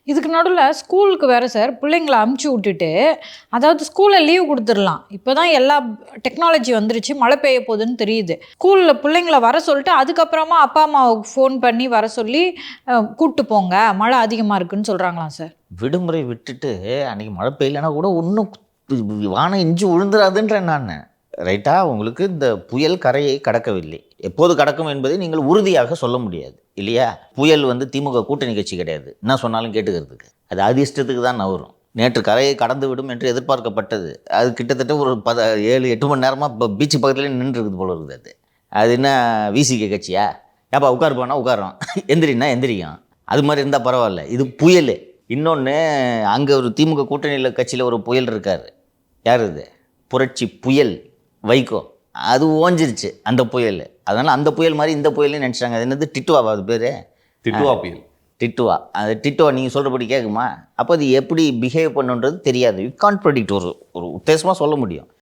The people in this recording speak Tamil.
இதுக்கு நடுவில் ஸ்கூலுக்கு வேறு சார் பிள்ளைங்களை அமுச்சு விட்டுட்டு, அதாவது ஸ்கூலில் லீவ் கொடுத்துடலாம். இப்போ தான் எல்லா டெக்னாலஜி வந்துருச்சு, மழை பெய்ய போகுதுன்னு தெரியுது. ஸ்கூலில் பிள்ளைங்களை வர சொல்லிட்டு அதுக்கப்புறமா அப்பா அம்மாவுக்கு ஃபோன் பண்ணி வர சொல்லி கூப்பிட்டு போங்க, மழை அதிகமாக இருக்குன்னு சொல்கிறாங்களாம் சார். விடுமுறை விட்டுட்டு அன்றைக்கி மழை பெய்யலைன்னா கூட ஒன்றும் வானம் இஞ்சி விழுந்துடாதுன்றேன் நான். ரைட்டா? உங்களுக்கு இந்த புயல் கரையை கடக்கவில்லை. எப்போது கடக்கும் என்பதை நீங்கள் உறுதியாக சொல்ல முடியாது இல்லையா? புயல் திமுக கூட்டணி கட்சி கிடையாது, என்ன சொன்னாலும் கேட்டுக்கிறதுக்கு. அது அதிர்ஷ்டத்துக்கு தான் நவரும். நேற்று கரையை கடந்து விடும் என்று எதிர்பார்க்கப்பட்டது. அது கிட்டத்தட்ட ஒரு 7-8 மணி நேரமாக இப்போ பீச்சு பக்கத்துலேயே நின்றுருக்குது போல இருக்குது. அது என்ன விசிகே கட்சியா? ஏப்பா உட்கார் போனால் உட்காரோம், எந்திரின்னா எந்திரிக்கும். அது மாதிரி இருந்தால் பரவாயில்ல. இது புயல். இன்னொன்று, அங்கே ஒரு திமுக கூட்டணியில் கட்சியில் ஒரு புயல் இருக்கார். யார் இது? புரட்சி புயல் வைகோ. அது ஓஞ்சிருச்சு அந்த புயல். அதனால் அந்த புயல் மாதிரி இந்த புயல்னு நினச்சிட்டாங்க. அது என்னது, டிட்டுவாவா? அது பேர் டிட்டுவா புயல். டிட்டுவா. அது டிட்டுவா நீங்கள் சொல்கிறபடி கேட்குமா? அப்போ அது எப்படி பிஹேவ் பண்ணுன்றது தெரியாது. You can't predict. ஒரு உத்தேசமாக சொல்ல முடியும்.